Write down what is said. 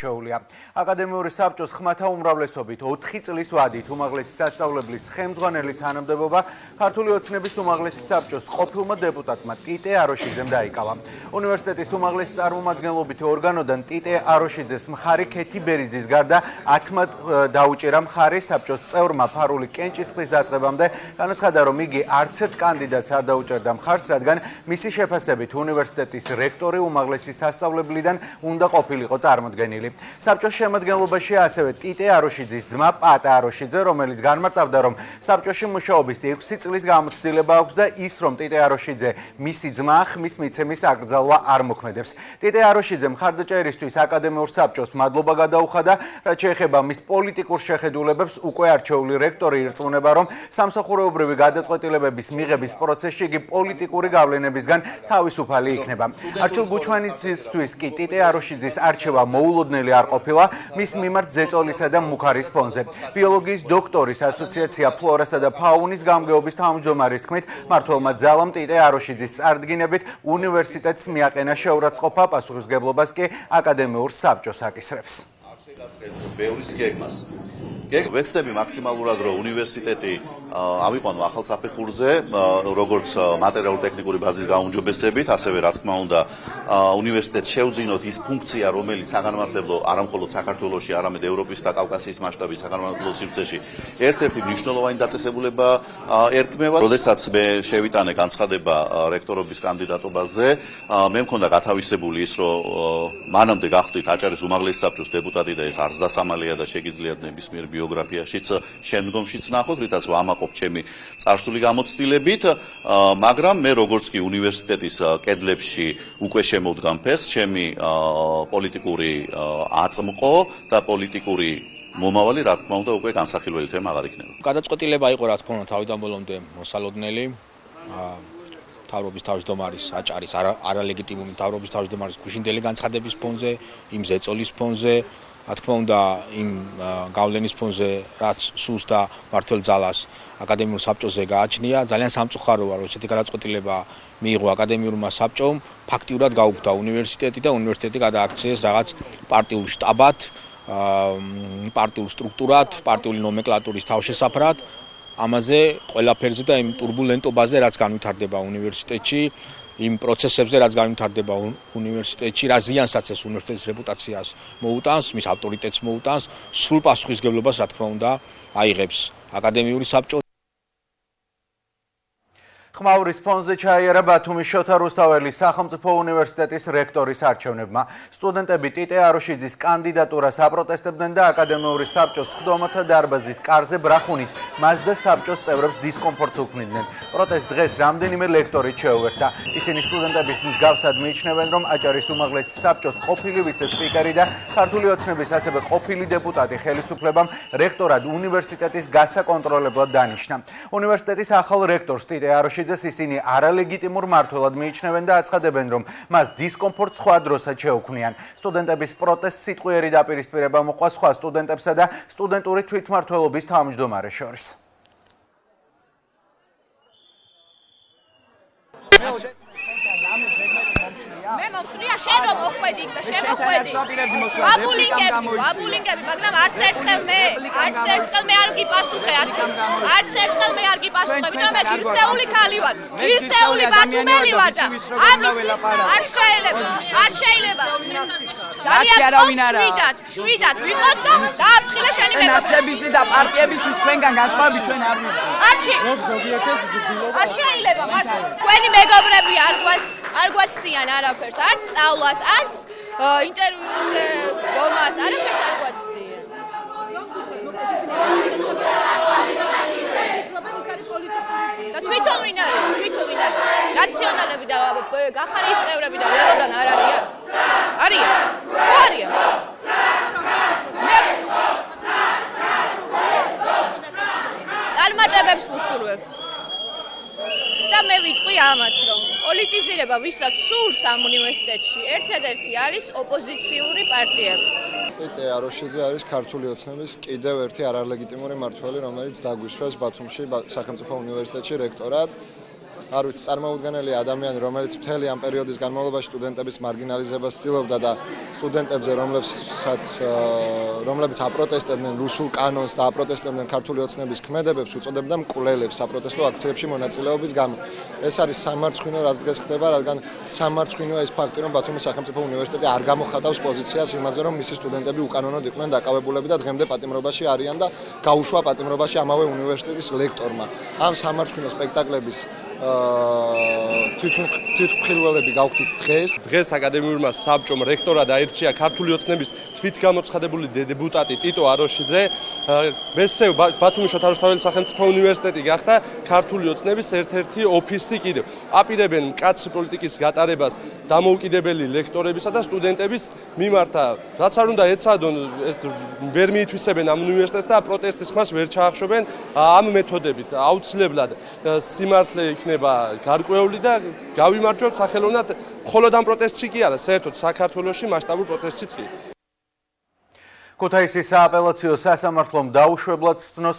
არჩეულია. აკადემიური საბჭოს ხმათა უმრავლესობით 4 წლის ვადით უმაღლესი სასწავლებლის ხელმძღვანელის თანამდებობა ქართული ოცნების უმაღლესი საბჭოს ყოფილმა დეპუტატმა ტიტე აროშიძემ დაიკავა. უნივერსიტეტის უმაღლესი წარმომადგენლობითი ორგანოდან ტიტე აროშიძეს მხარი ქეთი ბერიძის გარდა ათმა დაუჭირა მხარი საბჭოს წევრმა ფარული კენჭისყრის დაწყებამდე, განაცხადა, რომ იგი არც ერთ კანდიდატს არ დაუჭერდა მხარს, რადგან მისი შეფასებით უნივერსიტეტის რექტორი უმაღლესი სასწავლებლიდან უნდა ყოფილიყო წარმოდგენილი. საბჭოს შემადგენლობაში ასევე ტიტე აროშიძის ძმა პატა აროშიძე, რომელიც განმარტავდა, რომ საბჭოში მუშაობის 6 წლის გამოცდილება აქვს და ის, რომ ტიტე აროშიძე მისი ძმა ხმის მიცემის აკრძალვა არ მოქმედებს. ტიტე აროშიძემ მხარდაჭერისთვის აკადემიურ საბჭოს მადლობა გადაუხადა, რაც შეეხება მის პოლიტიკურ შეხედულებებს. უკვე არჩეული რექტორი ირწმუნება, რომ სამსახურეობრივი გადაწყვეტილებების მიღების პროცესში იგი პოლიტიკური გავლენებისგან თავისუფალი იქნება. არჩილ ბუჩვანიძისთვის კი ტიტე აროშიძის არჩევა მოულოდნელი არ ყოფილა მის მიმართ ზეწოლისა და მუქარის ფონზე. ბიოლოგიის დოქტორის ასოციაცია ფლორასა და ფაუნის გამგეობის თავმჯდომარის თქმით, მმართველმა ძალამ ტიტე აროშიძის წარდგინებით უნივერსიტეტს მიაყენა შეურაცხყოფა, პასუხისმგებლობას კი აკადემიურ საბჭოს აკისრებს. ვეცდები მაქსიმალურად, რომ უნივერსიტეტი ავიყვანო ახალ საფეხურზე, როგორც მატერიალურ-ტექნიკური ბაზის გაუმჯობესებით, ასევე რა თქმა უნდა, უნივერსიტეტს შეუძინოთ ის ფუნქცია, რომელიც საგანმანათლებლო არა მხოლოდ საქართველოში, არამედ ევროპის და კავკასიის მასშტაბის საგანმანათლებლო სივრცეში ერთ-ერთი მნიშვნელოვანი დაწესებულება ერქმევა. როდესაც მე შევიტანე განცხადება რექტორობის კანდიდატობაზე, მე მქონდა გათავისებული ის, რომ მანამდე გახდით აჭარის უმაღლესი საბჭოს დეპუტატი და ეს არც დასამალია და შეგიძლიათ ნებისმიერ ბიოგრაფიაშიც შემდგომშიც ნახოთ, რითაც ვამაყობ ჩემი წარსული გამოცდილებით, მაგრამ მე როგორც კი უნივერსიტეტის კედლებში უკვე შემოვდგამ ფეხს, ჩემი პოლიტიკური აწმყო და პოლიტიკური მომავალი, რა თქმა უნდა, უკვე განსახილველი თემა აღარ იქნება. გადაწყვეტილება იყო, რა თქმა უნდა, თავიდან ბოლომდე მოსალოდნელი. მთავრობის თავმჯდომარის აჭარის არალეგიტიმური მთავრობის თავმჯდომარის გუშინდელი განცხადების ფონზე, იმ ზეწოლის ფონზე, რა თქმა უნდა, იმ გავლენის ფონზე, რაც სულს და მმართველ ძალას აკადემიურ საბჭოზე გააჩნია, ძალიან სამწუხაროა, რომ ესეთი გადაწყვეტილება მიიღო აკადემიურმა საბჭომ, ფაქტიურად გაუქმდა უნივერსიტეტი და უნივერსიტეტი გადააქციეს რაღაც პარტიულ შტაბად, პარტიულ სტრუქტურად, პარტიული ნომენკლატურის თავშესაფრად. ამაზე ყველაფერზე და იმ ტურბულენტობაზე, რაც განვითარდება უნივერსიტეტში, იმ პროცესებზე, რაც განვითარდება უნივერსიტეტში, რა ზიანსაც ეს უნივერსიტეტის რეპუტაციას მოუტანს, მის ავტორიტეტს მოუტანს, სრულ პასუხისმგებლობას, რა თქმა უნდა, აიღებს აკადემიური საბჭო. ხმაურის ფონზე ჩაიარა ბათუმის შოთა რუსთაველის სახელმწიფო უნივერსიტეტის რექტორის არჩევნებმა. სტუდენტები ტიტე აროშიძის კანდიდატურას აპროტესტებდნენ და აკადემიური საბჭოს სხდომათა დარბაზის კარზე ბრახუნით მას და საბჭოს წევრებს დისკომფორტს უქმნიდნენ. პროტესტ დღეს რამდენიმე ლექტორით შეუერთდა. ისინი სტუდენტების მსგავსად მიიჩნევენ, რომ აჭარის უმაღლესი საბჭოს ყოფილი ვიცე-სპიკერი და ქართული ოცნების ასევე ყოფილი დეპუტატი ხელისუფლებამ რექტორად უნივერსიტეტის გასაკონტროლებლად დანიშნა. უნივერსიტეტის ახალ რექტორს ტიტე აროშიძეს ისინი არალეგიტიმურ მმართველად მიიჩნევენ და აცხადებენ, რომ მას დისკომფორტს სხვა დროსაც შეუქმნიან. სტუდენტების პროტესტს სიტყვიერი დაპირისპირება მოყვა სხვა სტუდენტებსა და სტუდენტური თვითმმართველობის თავმჯდომარეს შორის. მე მომსვლია შენ რომ მოხვედი და შენ მოხვედი. ვაბულინგები, მაგრამ არც ერთხელ მე არ გიპასუხე, არც ერთხელ მე არ გიპასუხე, ვიდრე მე ღირსეული ქალი ვარ, ღირსეული ბათუმელი ვარ და ამის არ შეიძლება. ძალიან შვიდად ვიყოთ და დააფრთხილე შენი მეგობრები. ნაცებისთვის და პარტიებისთვის თქვენგან განსხვავებით ჩვენ არ ვიყავ. არ შეიძლება, მართლა. თქვენი მეგობრები არ გვაცდიან არაფერს, არც სწავლას, არც ინტერვიუზე გომას, არაფერს არ გვაცდიან. და თვითონ ვინ არის? ნაციონალები და გახარიის წევრები და ლელოდან არ არიან? არიან? ხო არიან? წარმატებებს ვუსურვებ. და მე ვიტყვი ამას, რომ პოლიტიზირება ვისაც სურს ამ უნივერსიტეტში, ერთადერთი არის ოპოზიციური პარტიები. ტიტე აროშიძე არის ქართული ოცნების კიდევ ერთი არალეგიტიმური მმართველი, რომელიც დაგვისვეს ბათუმში სახელმწიფო უნივერსიტეტში რექტორად. არ ვიცი, წარმოუდგენელი ადამიანი, რომელიც მთელი ამ პერიოდის განმავლობაში სტუდენტების მარგინალიზებას ცდილობდა და სტუდენტებზე, რომლებიც აპროტესტებდნენ რუსულ კანონს და აპროტესტებდნენ ქართული ოცნების ქმედებებს, უწოდებდა მკვლელებს საპროტესტო აქციებში მონაწილეობის გამო. ეს არის სამარცხვინო, რაც დღეს ხდება, რადგან სამარცხვინოა ეს ფაქტი, რომ ბათუმის სახელმწიფო უნივერსიტეტი არ გამოხატავს პოზიციას იმაზე, რომ მისი სტუდენტები უკანონოდ იყვნენ დაკავებულები და დღემდე პატიმრობაში არიან და გაუშვა პატიმრობაში ამავე უნივერსიტეტის ლექტორმა. ამ სამარცხვინო სპექტაკლების თვითმხილველები გავხდით დღეს აკადემიურმა საბჭომ რექტორად აირჩია ქართული ოცნების თვითგამოცხადებული დებუტატი ტიტო აროშიძე. მესწევ ბათუმის შოთა რუსთაველის სახელმწიფო უნივერსიტეტი გახდა ქართული ოცნების ერთ-ერთი ოფისი კიდევ. აპირებენ მკაცრი პოლიტიკის გატარებას დამოუკიდებელი ლექტორებისა და სტუდენტების მიმართ. რაც არ უნდა ეცადონ, ეს ვერ მიითვისებენ ამ უნივერსიტეტს და პროტესტის ხმას ვერ ჩაახშობენ ამ მეთოდებით. აუცილებლად სიმართლე იქნება გარკვეული და გავიმარჯვებთ სახელოვნად მხოლოდ ამ პროტესტში კი არა, საერთოდ საქართველოში მასშტაბურ პროტესტშიც კი. ქუთაისის სააპელაციო სასამართლომ დაუშვებლად სცნოს